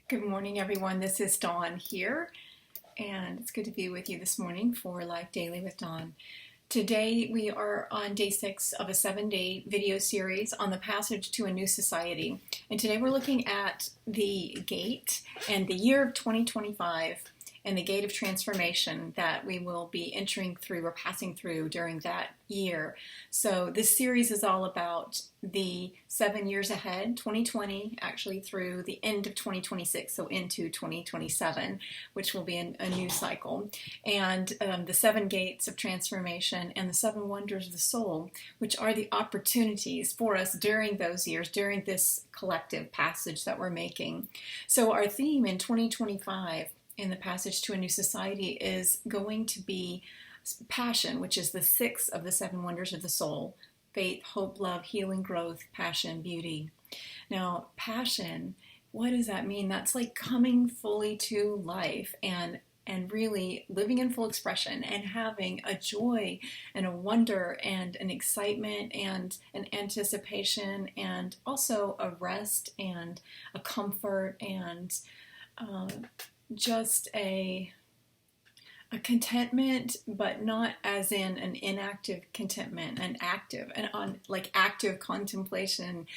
Good morning, everyone. This is Dawn here, and it's good to be with you this morning for Life Daily with Dawn. Today, we are on day 6 of a 7-day video series on the passage to a new society. And today, we're looking at the gate and the year of 2025 and the gate of transformation that we will be entering through or passing through during that year. So this series is all about the 7 years ahead, 2020 actually through the end of 2026, so into 2027, which will be a new cycle. And the 7 gates of transformation and the 7 wonders of the soul, which are the opportunities for us during those years, during this collective passage that we're making. So our theme in 2025 in the passage to a new society is going to be passion, which is the 6th of the 7 wonders of the soul: faith, hope, love, healing, growth, passion, beauty. Now, passion, what does that mean? That's like coming fully to life and really living in full expression and having a joy and a wonder and an excitement and an anticipation and also a rest and a comfort and just a contentment, but not as in an inactive contentment, an active and on like active contemplation.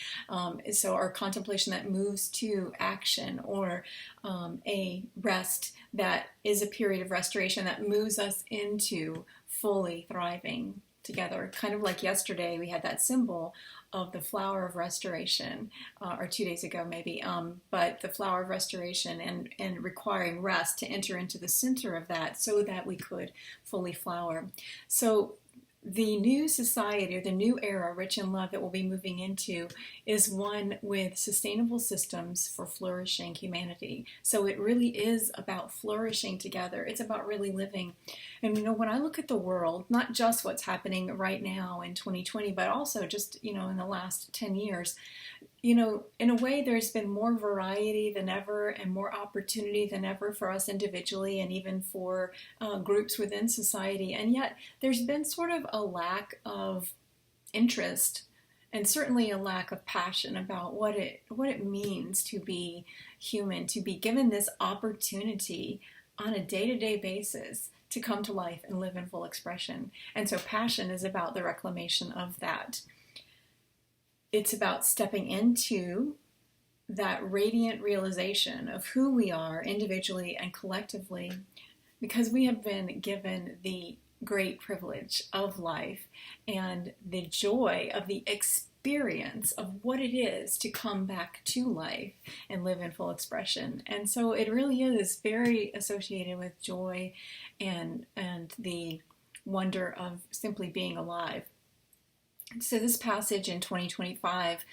So our contemplation that moves to action, or a rest that is a period of restoration that moves us into fully thriving together. Kind of like yesterday, we had that symbol of the flower of restoration, or 2 days ago maybe, but the flower of restoration and requiring rest to enter into the center of that so that we could fully flower. So the new society, or the new era, rich in love, that we'll be moving into is one with sustainable systems for flourishing humanity. So it really is about flourishing together. It's about really living. And when I look at the world, not just what's happening right now in 2020, but also just, in the last 10 years, in a way, there's been more variety than ever and more opportunity than ever for us individually and even for groups within society. And yet there's been sort of a lack of interest and certainly a lack of passion about what it means to be human, to be given this opportunity on a day-to-day basis to come to life and live in full expression. And so passion is about the reclamation of that. It's about stepping into that radiant realization of who we are individually and collectively, because we have been given the great privilege of life and the joy of the experience of what it is to come back to life and live in full expression. And so it really is very associated with joy and the wonder of simply being alive. So this passage in 2025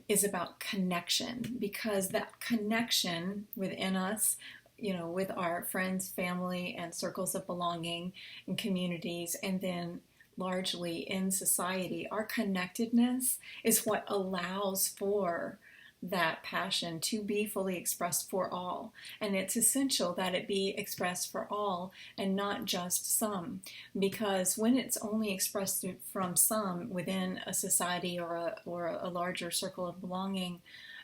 is about connection, because that connection within us, with our friends, family, and circles of belonging and communities, and then largely in society, our connectedness is what allows for that passion to be fully expressed for all. And it's essential that it be expressed for all and not just some, because when it's only expressed from some within a society or a larger circle of belonging,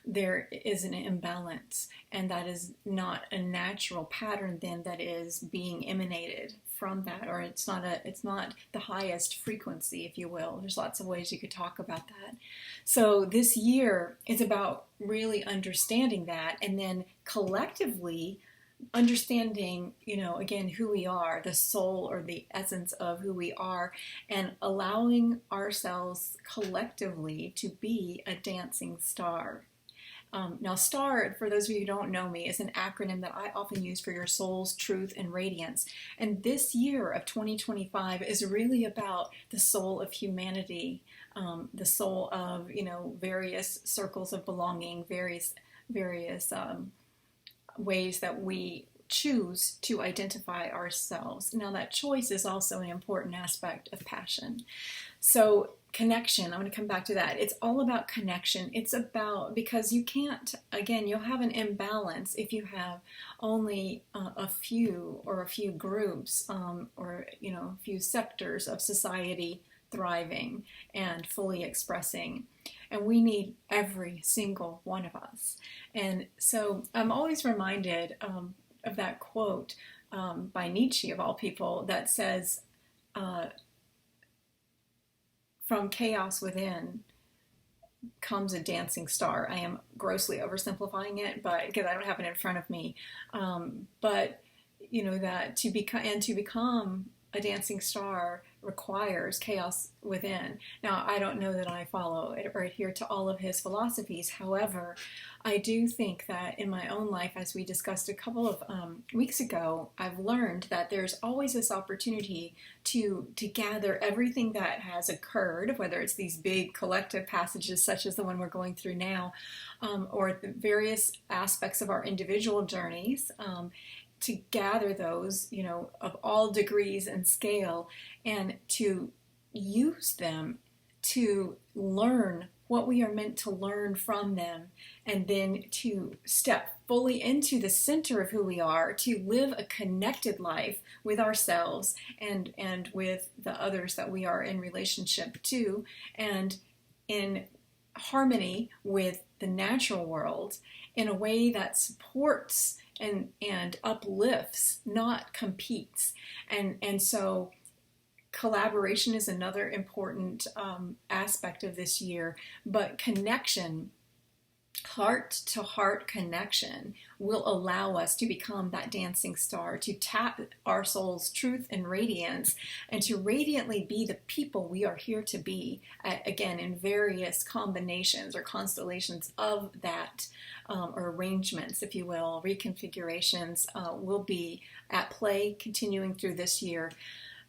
there is an imbalance, and that is not a natural pattern then that is being emanated from that, or it's not the highest frequency, if you will. There's lots of ways you could talk about that. So this year is about really understanding that, and then collectively understanding, again, who we are, the soul or the essence of who we are, and allowing ourselves collectively to be a dancing star. Now, STAR, for those of you who don't know me, is an acronym that I often use for your soul's truth and radiance. And this year of 2025 is really about the soul of humanity, the soul of, various circles of belonging, various ways that we choose to identify ourselves. Now, that choice is also an important aspect of passion. So connection, I'm going to come back to that. It's all about connection. It's about, because you can't, again, you'll have an imbalance if you have only a few groups, or a few sectors of society thriving and fully expressing. And we need every single one of us. And so I'm always reminded of that quote by Nietzsche, of all people, that says, from chaos within comes a dancing star. I am grossly oversimplifying it, but because I don't have it in front of me. But you know that to become a dancing star requires chaos within. Now, I don't know that I follow or adhere to all of his philosophies. However, I do think that in my own life, as we discussed a couple of weeks ago, I've learned that there's always this opportunity to gather everything that has occurred, whether it's these big collective passages such as the one we're going through now, or the various aspects of our individual journeys, to gather those, you know, of all degrees and scale, and to use them to learn what we are meant to learn from them, and then to step fully into the center of who we are, to live a connected life with ourselves and with the others that we are in relationship to, and in harmony with the natural world in a way that supports and uplifts, not competes. And so collaboration is another important aspect of this year, but connection, heart-to-heart connection, will allow us to become that dancing star, to tap our soul's truth and radiance, and to radiantly be the people we are here to be, again, in various combinations or constellations of that, or arrangements, if you will, reconfigurations, will be at play continuing through this year.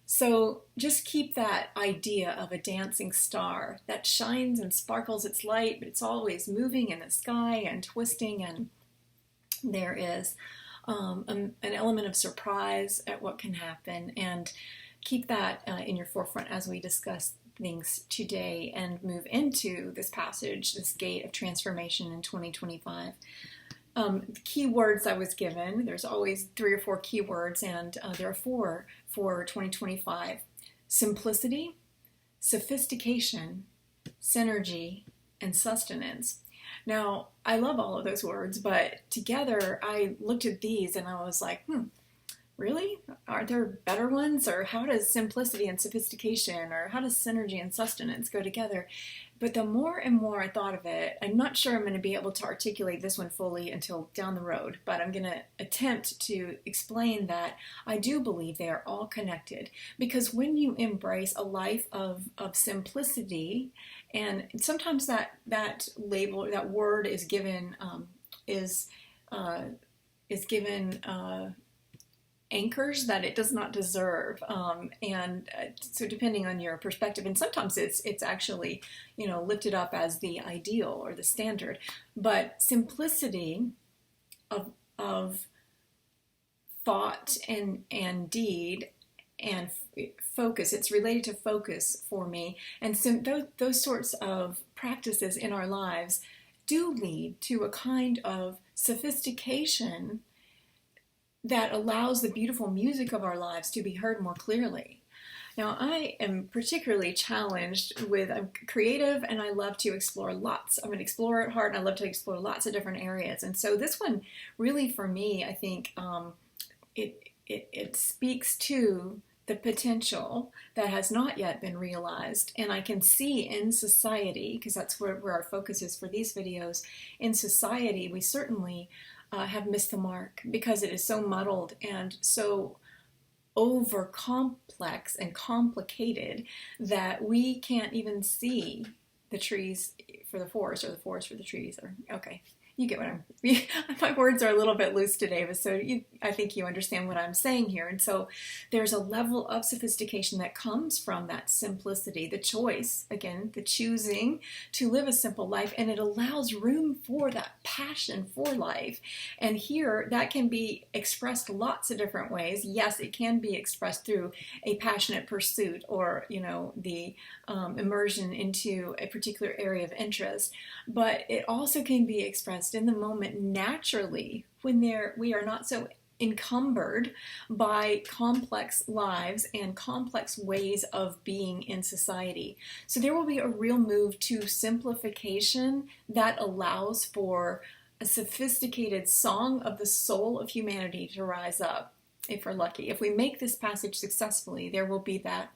So just keep that idea of a dancing star that shines and sparkles its light, but it's always moving in the sky and twisting, and there is an element of surprise at what can happen. And keep that in your forefront as we discuss things today and move into this passage, this gate of transformation in 2025. The key words I was given, there's always 3 or 4 key words, and there are 4 for 2025. Simplicity, sophistication, synergy, and sustenance. Now, I love all of those words, but together I looked at these and I was like, really? Are there better ones? Or how does simplicity and sophistication, or how does synergy and sustenance go together? But the more and more I thought of it, I'm not sure I'm going to be able to articulate this one fully until down the road, but I'm going to attempt to explain that I do believe they are all connected. Because when you embrace a life of simplicity, and sometimes that label, that word is given anchors that it does not deserve, so depending on your perspective, and sometimes it's actually, you know, lifted up as the ideal or the standard. But simplicity of thought and deed and focus, it's related to focus for me, and so those sorts of practices in our lives do lead to a kind of sophistication that allows the beautiful music of our lives to be heard more clearly. Now, I am particularly challenged I'm creative and I love to explore lots. I'm an explorer at heart and I love to explore lots of different areas. And so this one really, for me, I think it speaks to the potential that has not yet been realized. And I can see in society, because that's where our focus is for these videos, in society, we certainly have missed the mark because it is so muddled and so over complex and complicated that we can't even see the trees for the forest, or the forest for the trees. Or okay, you get what my words are a little bit loose today, but I think you understand what I'm saying here. And so there's a level of sophistication that comes from that simplicity, the choice, again, the choosing to live a simple life, and it allows room for that passion for life. And here, that can be expressed lots of different ways. Yes, it can be expressed through a passionate pursuit, or, you know, the immersion into a particular area of interest, but it also can be expressed in the moment naturally when we are not so encumbered by complex lives and complex ways of being in society. So there will be a real move to simplification that allows for a sophisticated song of the soul of humanity to rise up, if we're lucky. If we make this passage successfully, there will be that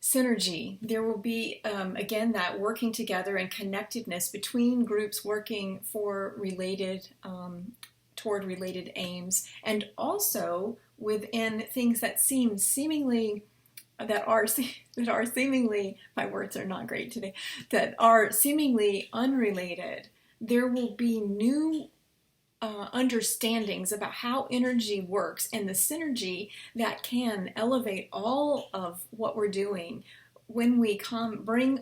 synergy. There will be, again, that working together and connectedness between groups working for related, toward related aims, and also within things that are seemingly, my words are not great today, that are seemingly unrelated. There will be new understandings about how energy works and the synergy that can elevate all of what we're doing when we bring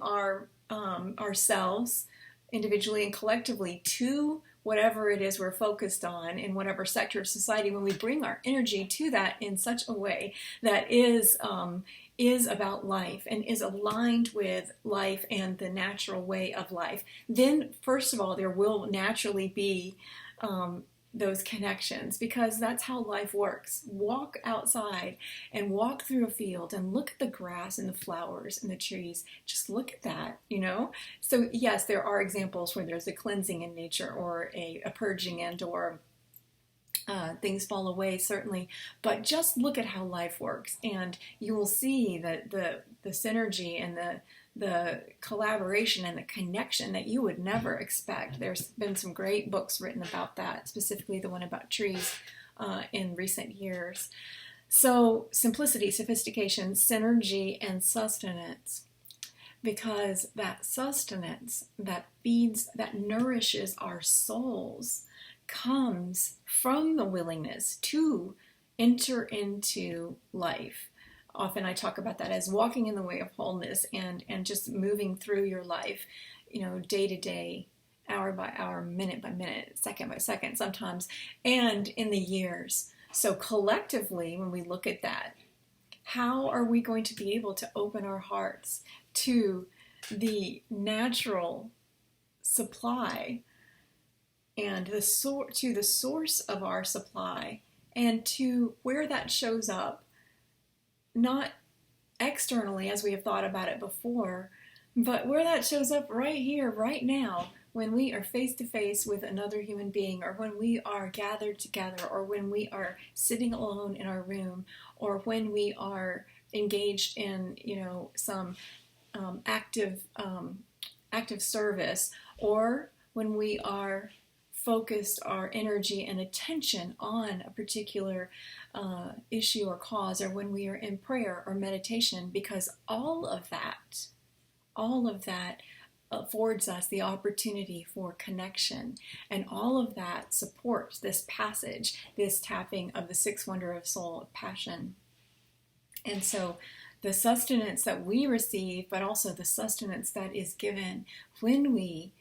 ourselves individually and collectively to whatever it is we're focused on in whatever sector of society. When we bring our energy to that in such a way that is about life and is aligned with life and the natural way of life, then first of all there will naturally be those connections, because that's how life works. Walk outside and walk through a field and look at the grass and the flowers and the trees. Just look at that, So yes, there are examples where there's a cleansing in nature or a purging or things fall away, certainly, but just look at how life works and you will see that the synergy and the collaboration and the connection that you would never expect. There's been some great books written about that, specifically the one about trees in recent years. So simplicity, sophistication, synergy, and sustenance, because that sustenance that feeds, that nourishes our souls comes from the willingness to enter into life. Often I talk about that as walking in the way of wholeness and just moving through your life, day to day, hour by hour, minute by minute, second by second sometimes, and in the years. So collectively, when we look at that, how are we going to be able to open our hearts to the natural supply and to the source of our supply, and to where that shows up, not externally as we have thought about it before, but where that shows up right here, right now, when we are face to face with another human being, or when we are gathered together, or when we are sitting alone in our room, or when we are engaged in, some active service, or when we are focused our energy and attention on a particular issue or cause, or when we are in prayer or meditation, because all of that affords us the opportunity for connection, and all of that supports this passage, this tapping of the sixth wonder of soul, of passion. And so the sustenance that we receive, but also the sustenance that is given when we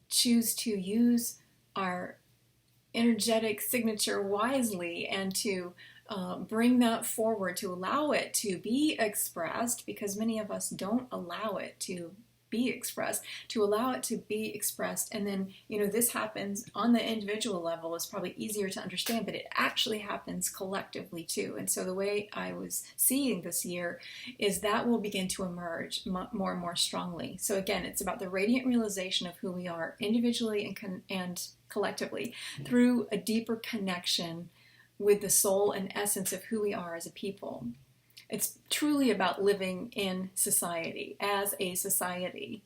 choose to use our energetic signature wisely and to bring that forward, to allow it to be expressed, because many of us don't allow it to be expressed, and then this happens on the individual level is probably easier to understand, but it actually happens collectively too. And so the way I was seeing this year is that will begin to emerge more and more strongly. So again, it's about the radiant realization of who we are individually and collectively through a deeper connection with the soul and essence of who we are as a people. It's truly about living in society, as a society.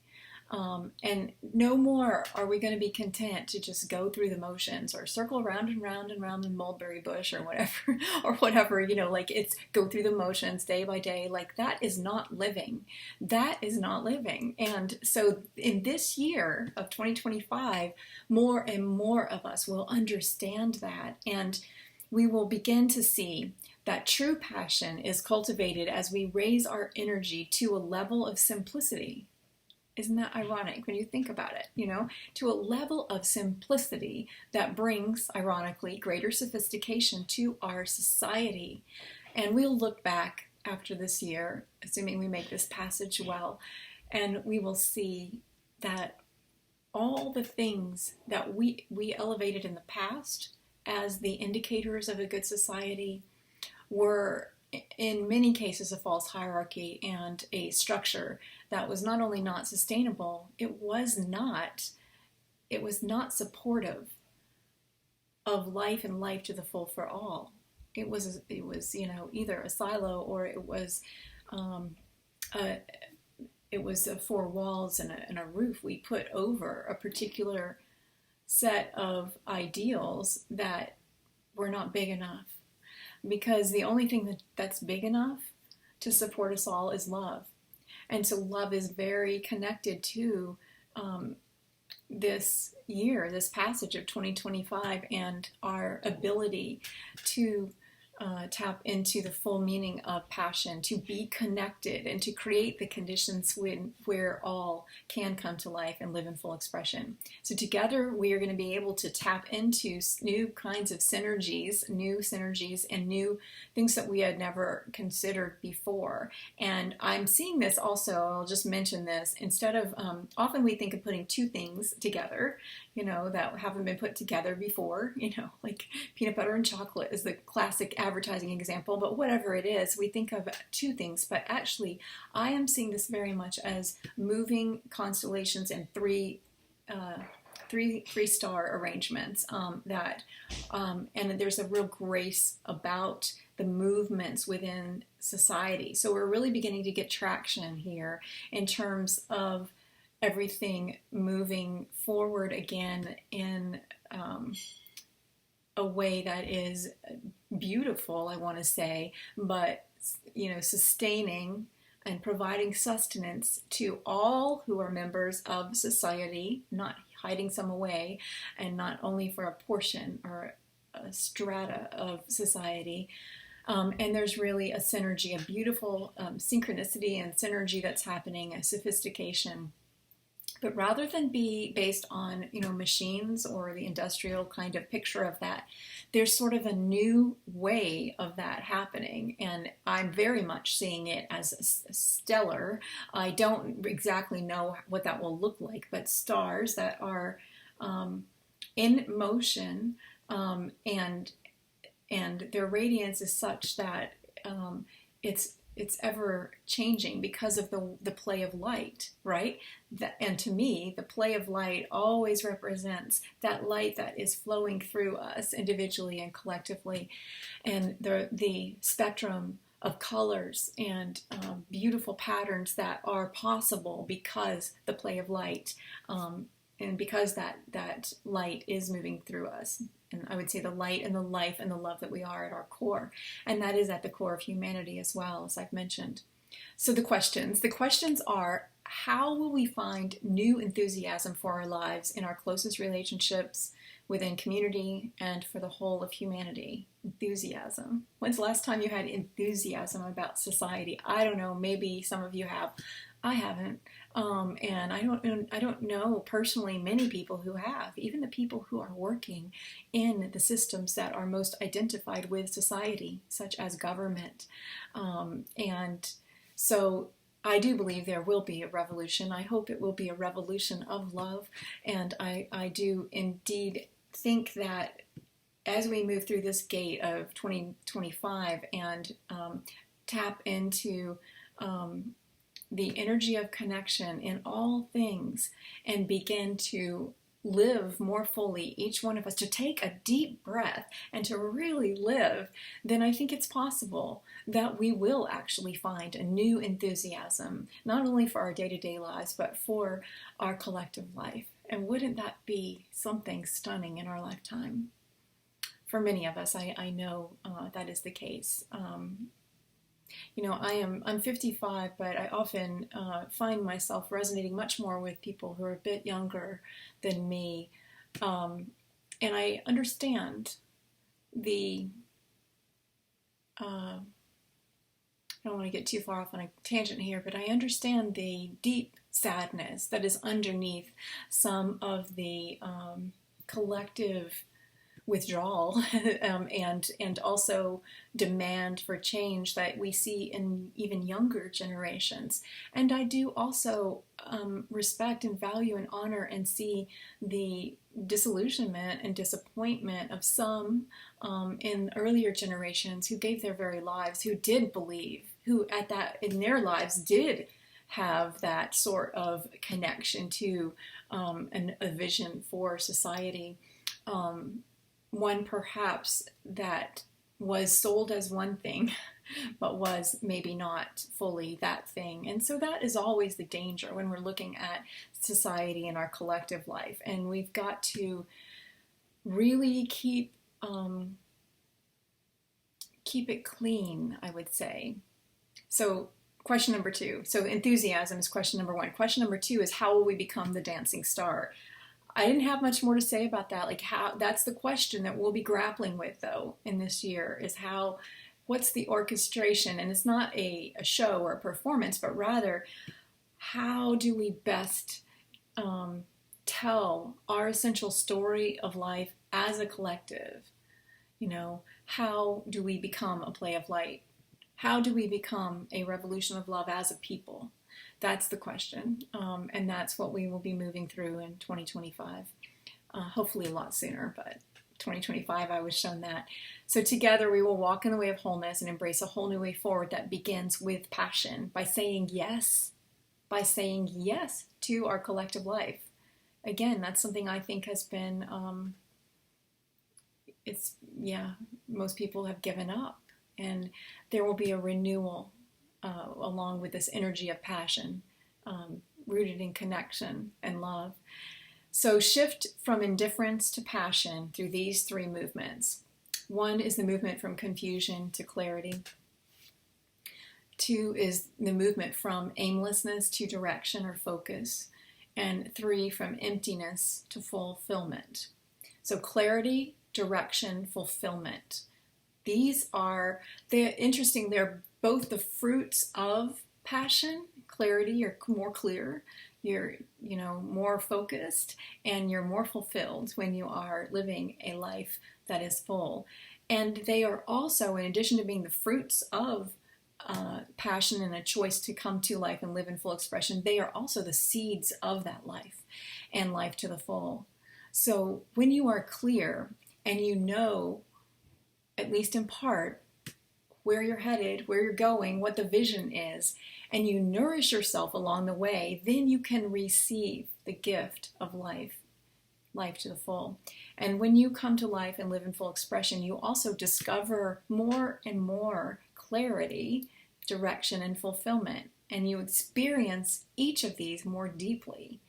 And no more are we going to be content to just go through the motions or circle around and round and round the mulberry bush or whatever, it's go through the motions day by day. Like that is not living. And so in this year of 2025, more and more of us will understand that, and we will begin to see that true passion is cultivated as we raise our energy to a level of simplicity. Isn't that ironic when you think about it? To a level of simplicity that brings, ironically, greater sophistication to our society. And we'll look back after this year, assuming we make this passage well, and we will see that all the things that we elevated in the past as the indicators of a good society were in many cases a false hierarchy and a structure that was not only not sustainable, it was not supportive of life and life to the full for all. It was either a silo, or um, a, it was four walls and a roof we put over a particular set of ideals that were not big enough. Because the only thing that's big enough to support us all is love. And so love is very connected to this year, this passage of 2025, and our ability to tap into the full meaning of passion, to be connected, and to create the conditions where all can come to life and live in full expression. So together we are going to be able to tap into new kinds of synergies, and new things that we had never considered before. And I'm seeing this also, I'll just mention this, instead of, often we think of putting two things together, that haven't been put together before, like peanut butter and chocolate is the classic advertising example, but whatever it is, we think of two things. But actually, I am seeing this very much as moving constellations in three-star arrangements, and there's a real grace about the movements within society. So we're really beginning to get traction here in terms of everything moving forward again in a way that is beautiful, I want to say, but sustaining and providing sustenance to all who are members of society, not hiding some away, and not only for a portion or a strata of society. And there's really a synergy, a beautiful synchronicity and synergy that's happening, a sophistication. But rather than be based on, machines or the industrial kind of picture of that, there's sort of a new way of that happening. And I'm very much seeing it as stellar. I don't exactly know what that will look like, but stars that are in motion, and their radiance is such that it's ever changing because of the play of light, right? And to me, the play of light always represents that light that is flowing through us individually and collectively, and the spectrum of colors and beautiful patterns that are possible because the play of light, and because that light is moving through us. And I would say the light and the life and the love that we are at our core. And that is at the core of humanity as well, as I've mentioned. So the questions are, how will we find new enthusiasm for our lives in our closest relationships, within community, and for the whole of humanity? Enthusiasm. When's the last time you had enthusiasm about society? I don't know, maybe some of you have. I haven't. And I don't know personally many people who have, even the people who are working in the systems that are most identified with society, such as government. And so I do believe there will be a revolution. I hope it will be a revolution of love. And I do indeed think that as we move through this gate of 2025 and tap into the energy of connection in all things and begin to live more fully, each one of us, to take a deep breath and to really live, then I think it's possible that we will actually find a new enthusiasm, not only for our day-to-day lives, but for our collective life. And wouldn't that be something stunning in our lifetime? For many of us, I know that is the case. I'm 55, but I often find myself resonating much more with people who are a bit younger than me. And I understand I don't want to get too far off on a tangent here, but I understand the deep sadness that is underneath some of the collective withdrawal and also demand for change that we see in even younger generations. And I do also respect and value and honor and see the disillusionment and disappointment of some in earlier generations who gave their very lives, who did believe, who at that in their lives did have that sort of connection to a vision for society. One perhaps that was sold as one thing, but was maybe not fully that thing. And so that is always the danger when we're looking at society and our collective life. And we've got to really keep it clean, I would say. So question number 2. So enthusiasm is question number 1. Question number 2 is, how will we become the dancing star? I didn't have much more to say about that. Like, how, that's the question that we'll be grappling with, though, in this year, is how, what's the orchestration? And it's not a show or a performance, but rather, how do we best tell our essential story of life as a collective? You know, how do we become a play of light? How do we become a revolution of love as a people? That's the question, and that's what we will be moving through in 2025. Hopefully a lot sooner, but 2025 I was shown that. So together we will walk in the way of wholeness and embrace a whole new way forward that begins with passion, by saying yes to our collective life. Again, that's something I think has been, most people have given up, and there will be a renewal along with this energy of passion, rooted in connection and love. So shift from indifference to passion through these 3 movements. 1 is the movement from confusion to clarity. 2 is the movement from aimlessness to direction or focus. And 3, from emptiness to fulfillment. So clarity, direction, fulfillment. They're interesting. They're both the fruits of passion. Clarity, you're more clear, you're more focused, and you're more fulfilled when you are living a life that is full. And they are also, in addition to being the fruits of passion and a choice to come to life and live in full expression, they are also the seeds of that life and life to the full. So when you are clear and you know, at least in part, where you're headed, where you're going, what the vision is, and you nourish yourself along the way, then you can receive the gift of life to the full. And when you come to life and live in full expression, you also discover more and more clarity, direction, and fulfillment. And you experience each of these more deeply.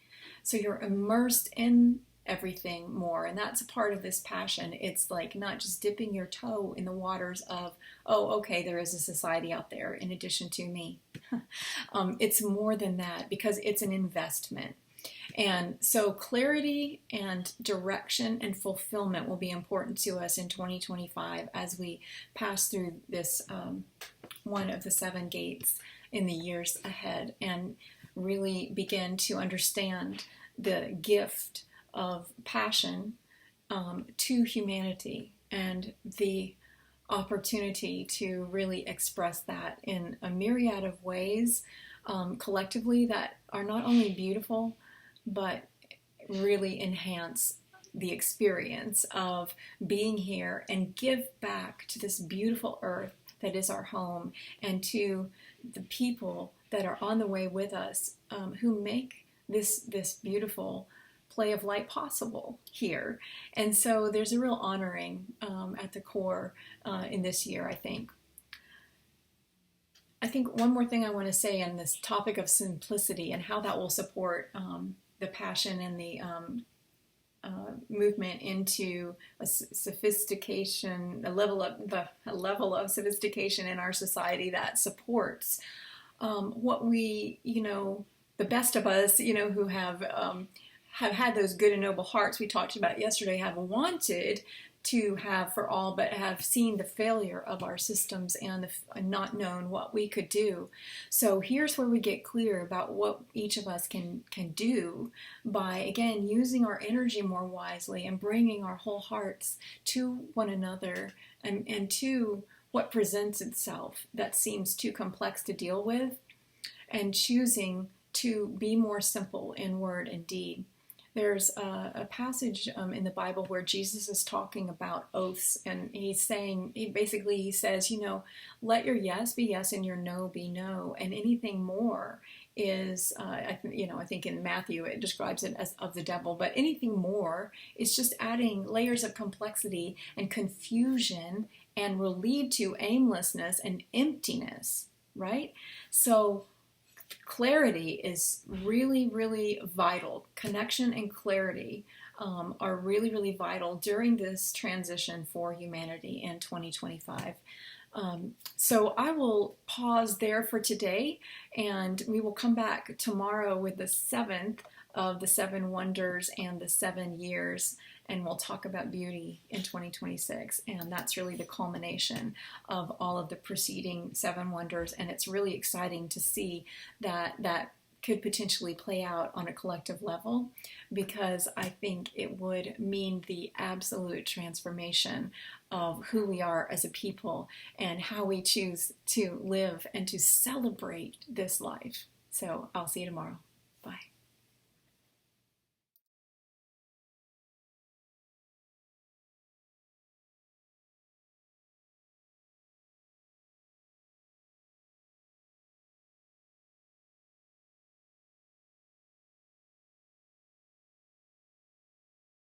So you're immersed in everything more, and that's a part of this passion. It's like not just dipping your toe in the waters of, oh, okay, there is a society out there in addition to me. It's more than that, because it's an investment. And so clarity and direction and fulfillment will be important to us in 2025 as we pass through this one of the 7 gates in the years ahead, and really begin to understand the gift of passion to humanity, and the opportunity to really express that in a myriad of ways collectively that are not only beautiful, but really enhance the experience of being here and give back to this beautiful earth that is our home, and to the people that are on the way with us, who make this beautiful play of light possible here. And so there's a real honoring at the core in this year, I think. I think one more thing I want to say on this topic of simplicity and how that will support the passion and the movement into a sophistication, a level of sophistication in our society that supports what we, the best of us, who have had those good and noble hearts we talked about yesterday, have wanted to have for all, but have seen the failure of our systems and not known what we could do. So here's where we get clear about what each of us can do by, again, using our energy more wisely and bringing our whole hearts to one another and to what presents itself that seems too complex to deal with, and choosing to be more simple in word and deed. There's a passage in the Bible where Jesus is talking about oaths, and he's saying, he says, let your yes be yes and your no be no, and anything more is, I think in Matthew it describes it as of the devil, but anything more is just adding layers of complexity and confusion and will lead to aimlessness and emptiness, right? So clarity is really, really vital. Connection and clarity are really, really vital during this transition for humanity in 2025. So I will pause there for today, and we will come back tomorrow with the seventh of the 7 wonders and the 7 years, and we'll talk about beauty in 2026. And that's really the culmination of all of the preceding 7 wonders, and it's really exciting to see that could potentially play out on a collective level, because I think it would mean the absolute transformation of who we are as a people and how we choose to live and to celebrate this life. So I'll see you tomorrow.